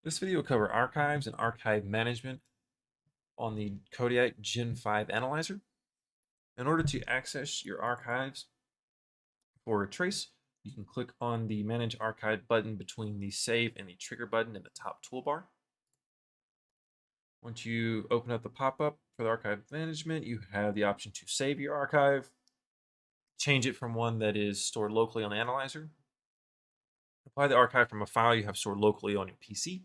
This video will cover archives and archive management on the Kodiak Gen5 analyzer. In order to access your archives for a trace, you can click on the Manage Archive button between the Save and the Trigger button in the top toolbar. Once you open up the pop-up for the archive management, you have the option to save your archive, change it from one that is stored locally on the analyzer, apply the archive from a file you have stored locally on your PC,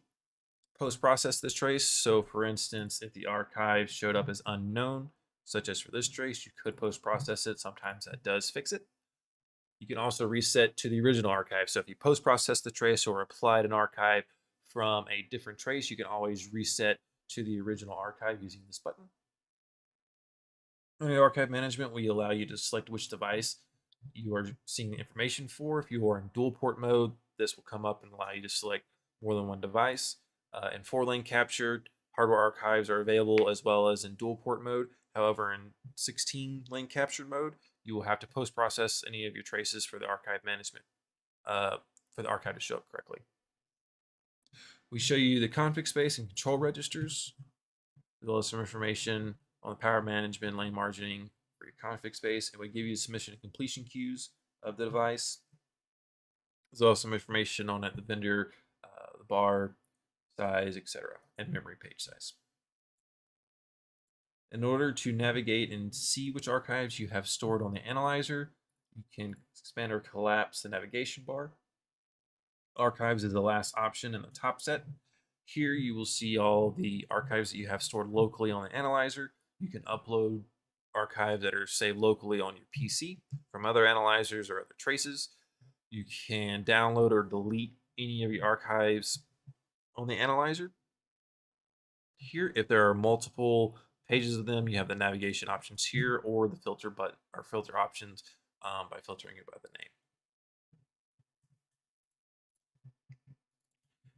post-process this trace. So for instance, if the archive showed up as unknown, such as for this trace, you could post-process it. Sometimes that does fix it. You can also reset to the original archive. So if you post-process the trace or applied an archive from a different trace, you can always reset to the original archive using this button. Under archive management, we allow you to select which device you are seeing the information for. If you are in dual port mode, this will come up and allow you to select more than one device. In 4-lane captured, hardware archives are available as well as in dual port mode. However, in 16-lane captured mode, you will have to post-process any of your traces for the archive management, for the archive to show up correctly. We show you the config space and control registers, as well as some information on the power management, lane margining for your config space, and we give you submission and completion queues of the device. There's also some information on it, the vendor, the bar size, etc., and memory page size. In order to navigate and see which archives you have stored on the analyzer, you can expand or collapse the navigation bar. Archives is the last option in the top set. Here you will see all the archives that you have stored locally on the analyzer. You can upload archives that are saved locally on your PC from other analyzers or other traces. You can download or delete any of your archives on the analyzer. Here, if there are multiple pages of them, you have the navigation options here or the filter button or filter options by filtering it by the name.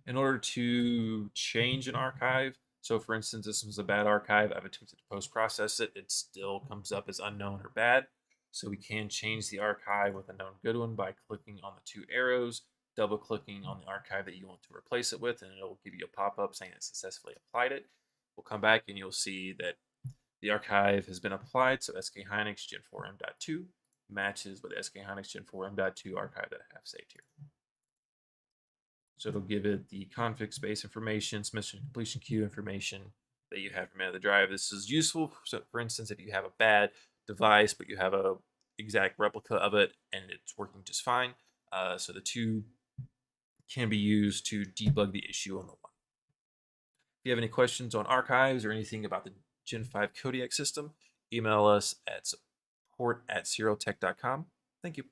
In order to change an archive, so for instance, this was a bad archive, I've attempted to post-process it, it still comes up as unknown or bad. So we can change the archive with a known good one by clicking on the 2 arrows, double-clicking on the archive that you want to replace it with, and it'll give you a pop-up saying it successfully applied it. We'll come back and you'll see that the archive has been applied, so SK Hynix Gen4 M.2 matches with SK Hynix Gen4 M.2 archive that I have saved here. So it'll give it the config space information, submission completion queue information that you have from out of the drive. This is useful, so for instance, if you have a bad device, but you have a exact replica of it and it's working just fine. So the two can be used to debug the issue on the one. If you have any questions on archives or anything about the Gen5 Kodiak system, email us at support@serialtech.com. Thank you.